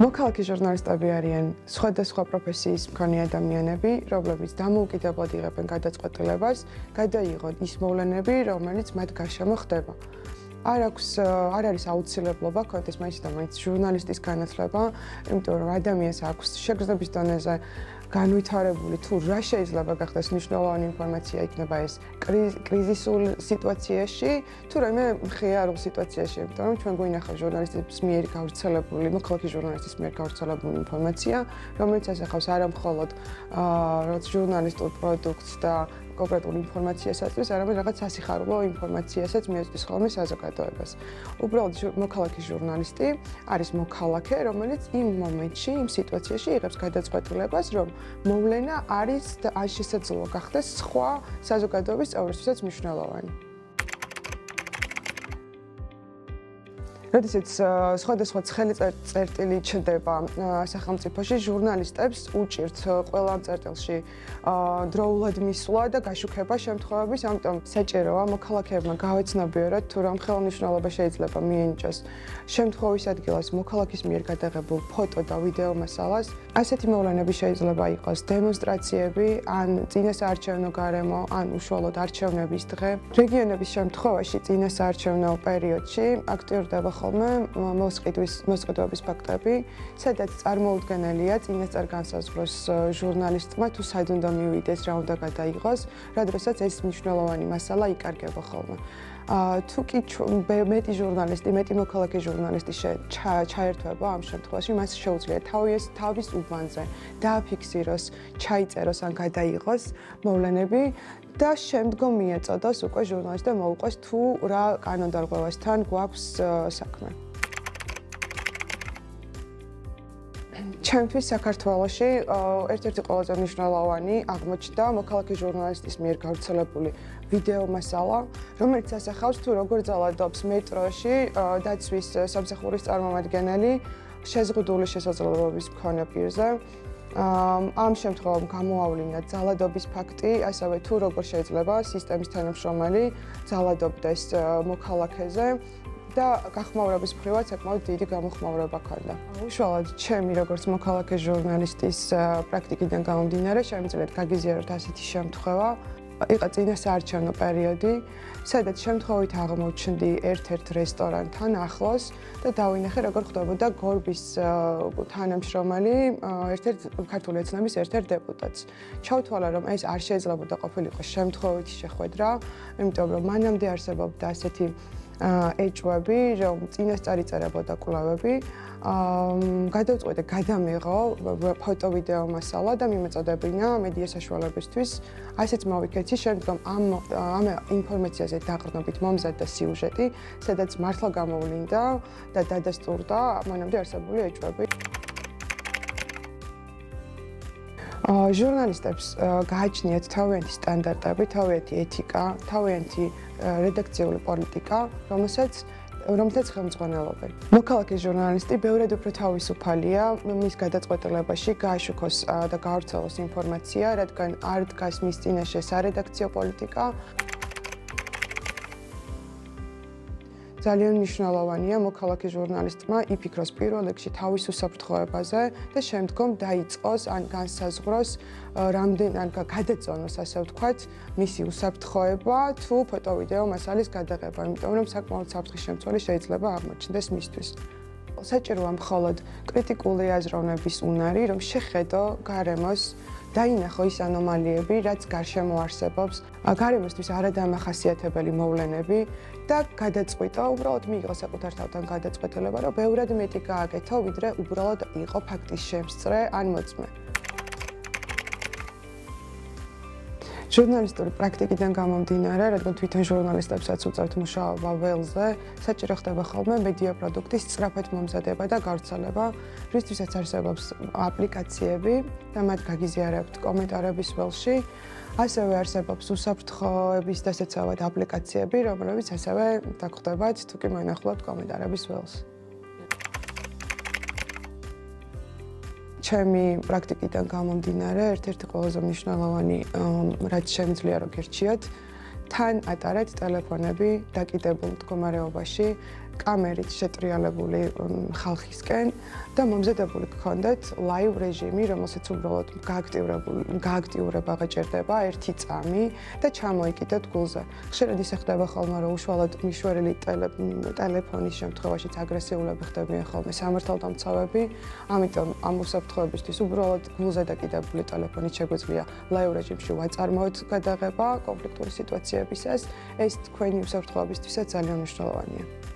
მოქალაქე ჟურნალისტები არიან სხვადასხვა პროფესიის მქონე ადამიანები, რომლებიც დამოუკიდებლად იღებენ გადაწყვეტილებას, გადაიღონ ის მოვლენები, რომელიც მათ გარშემო ხდება. არ არის აუცილებლობა ქონდეს მაინც და მაინც ჟურნალისტის განათლება, იმიტომ რომ ადამიანს აქვს შეგრძნების დონეზე განვითარებული თუ რა შეიძლება გახდეს მნიშვნელოვანი ინფორმაცია იქნება ეს კრიზისულ სიტუაციაში თუ რაიმე მხიარულ სიტუაციაში, იმიტომ რომ ჩვენ გვინახავს ჟურნალისტების მიერ გავრცელებული, მოქალაქე ჟურნალისტის მიერ გავრცელებული ინფორმაცია, რომელიც ასახავს არა მხოლოდ რაღაც ჟურნალისტურ პროდუქტს და კონკრეტულ ინფორმაციასაც, არამედ რაღაც სასიხარულო ინფორმაციასაც მიეწვდის ხოლმე საზოგადოებას. უბრალოდ მოქალაქე ჟურნალისტი არის მოქალაქე, რომელიც იმ მომენტში, იმ სიტუაციაში იღებს გადაწყვეტილებას, რომ მოვლენა არის და არ შესაძლოა გახდეს სხვა საზოგადოების წევრისთვისაც მნიშვნელოვანი. როდესაც სხვადასხვა ცხელი წერტილი ჩნდება სახელმწიფოში, ჟურნალისტებს უჭირთ ყველა წერტილში დროულად მისვლა და გაშუქება შემთხვევების, ამიტომ საჭიროა მოქალაქეებმა გავეცნობიეროთ თუ რა ხელმისაწვდომობა შეიძლება მიენიჭოს შემთხვევის ადგილას მოქალაქის მიერ გადაღებულ ფოტო და ვიდეო მასალას. ასეთი მოვლენები შეიძლება იყოს დემონსტრაციები, ან წინასაარჩევნო გარემო, ან უშუალოდ არჩევნების დღე. რეგიონების შემთხვევაში წინასაარჩევნო პერიოდში აქტიურდება ხოლმე მოსყიდვების ფაქტები, სადაც წარმოუდგენელია წინასწარ განსაზღვროს ჟურნალისტმა თუ საიდ უნდა მივიდეს, რა უნდა გადაიღოს, რა დროსაც ეს მნიშვნელოვანი მასალა იკარგება ხოლმე. თუ კი მეტი ჟურნალისტი, მეტი მოქალაქე ჟურნალისტი ჩაერთვება ამ შემთხვევაში, მას შეუძლია თავის უბანზე დააფიქსიროს, ჩაიწეროს ან გადაიღოს მოვლენები და შემდგომ მიეწოდოს უკვე ჟურნალისტს და მოუყვეს თუ რა კანონდარღვევასთან გვაქვს საქმე. ჩემთვის საქართველოში ერთ-ერთი ყველაზე მნიშვნელოვანი აღმოჩნდა მოქალაქე ჟურნალისტის მიერ გავრცელებული ვიდეო მასალა, რომელიც ასახავს თუ როგორ ძალადობს მეტროში დაცვის სამსახურის წარმომადგენელი შეზღუდული შესაძლებლობების მქონე პირზე. ამ შემთხვევამ გამოავლინა ძალადობის ფაქტი, ასევე თუ როგორ შეიძლება სისტემის თანამშრომელი ძალადობდეს მოქალაქეზე და გახმაურების მხრივაც საკმაოდ დიდი გამოხმაურება ჰქონდა. უშუალოდ ჩემი როგორც მოქალაქე ჟურნალისტის პრაქტიკიდან გამომდინარე, შემიძლიათ გაგიზიაროთ ასეთი შემთხვევა. იყო წინასაარჩევნო პერიოდი, სადაც შემთხვევით აღმოჩნდი ერთ-ერთ რესტორანთან ახლოს და დავინახე, როგორ ხდებოდა გორბის თანამშრომელი ერთ-ერთ ქართული ოცნების ერთ-ერთ დეპუტატს. ჩავთვალა, რომ ეს არ შეიძლებოდა ყოფილიყო შემთხვევითი შეხვედრა, იმიტომ რომ მანამდე არსებობდა ასეთი ეჭვები, რომ წინასწარ იწერებოდა კვლევები. გადავწყვეტე გადამეღო ფოტო-ვიდეო მასალა და მიმეწოდებინა მედია საშუალებისთვის. ასეც მოვიქეცი შემდგომ ამ ინფორმაციაზე დაყრდნობით მომზადდა სიუჟეტი, სადაც მართლა გამოვლინდა და დადასტურდა მანამდე არსებული ეჭვები. ჟურნალისტებს გააჩნიათ თავიანთი სტანდარტები, თავიანთი ეთიკა, თავიანთი რედაქციული პოლიტიკა, რომელსაც ხელმძღვანელობენ. მოქალაქე ჟურნალისტი ბევრად უფრო თავისუფალია მის გადაწყვეტილებაში გააშუქოს და გაავრცელოს ინფორმაცია, რადგან არ დგას მის წინაშე სარედაქციო პოლიტიკა. ძალიან მნიშვნელოვანია მოქალაქე ჟურნალისტმა იფიქროს პირველ რიგში თავის უსაფრთხოებაზე და შემდგომ დაიწყოს ან განსაზღვროს ან გადაწონოს, ასე ვთქვათ, მისი უსაფრთხოება თუ ფოტო-ვიდეო მასალის გადაღება, იმიტომ რომ საკმაოდ საფრთხის შემცველი შეიძლება აღმოჩნდეს მისთვის. საჭიროა მხოლოდ კრიტიკული აზროვნების უნარი, რომ შეხედო გარემოს, დაინახო ის ანომალიები, რაც გარშემო არსებობს, გარემოსთვის არადამახასიათებელი მოვლენები და გადაწყვიტო, უბრალოდ მიიღო საკუთარ თავთან გადაწყვეტილება, რომ ბევრად მეტი გააკეთო, ვიდრე უბრალოდ იყო ფაქტის შემსწრე ან მოწმე. ჟურნალისტური პრაქტიკიდან გამომდინარე, რადგან თვითონ ჟურნალისტებსაც უწევთ მუშაობა ველზე, საჭირო ხდება ხოლმე მედია პროდუქტის სწრაფად მომზადება და გავრცელება, რისთვისაც არსებობს აპლიკაციები და მათ გაგიზიარებთ კომენტარების ველში. ასევე არსებობს უსაფრთხოების დასაცავად აპლიკაციები, რომლებიც ასევე დაგხვდებათ თუ კი მოინახულობთ კომენტარების ველს. ჩემი პრაქტიკიდან გამომდინარე, ერთ-ერთი ყველაზე მნიშვნელოვანი, რაც შემიძლია რომ გირჩიოთ, თან ატარეთ ტელეფონები დაკიდებულ მდგომარეობაში, კამერით შეტრიალებული ხალხისკენ და მომზადებული გქონდეთ live რეჟიმი, რომელსაც უბრალოდ გააქტიურება გაჭირდება 1 წამი და ჩამოიკიდეთ გულზე. ხშირად ისე ხდება ხოლმე, რომ უშუალოდ მიშვერილი ტელეფონის შემთხვევაშიც აგრესიულები ხდებიან ხოლმე სამართალდამცავები, ამიტომ ამ უსაფრთხოებისთვის უბრალოდ გულზე დაკიდებული ტელეფონით შეგვიძლია live რეჟიმში ვაწარმოოთ გადაღება კონფლიქტური სიტუაციებისას. ეს თქვენი უსაფრთხოებისთვისაც ძალიან მნიშვნელოვანია.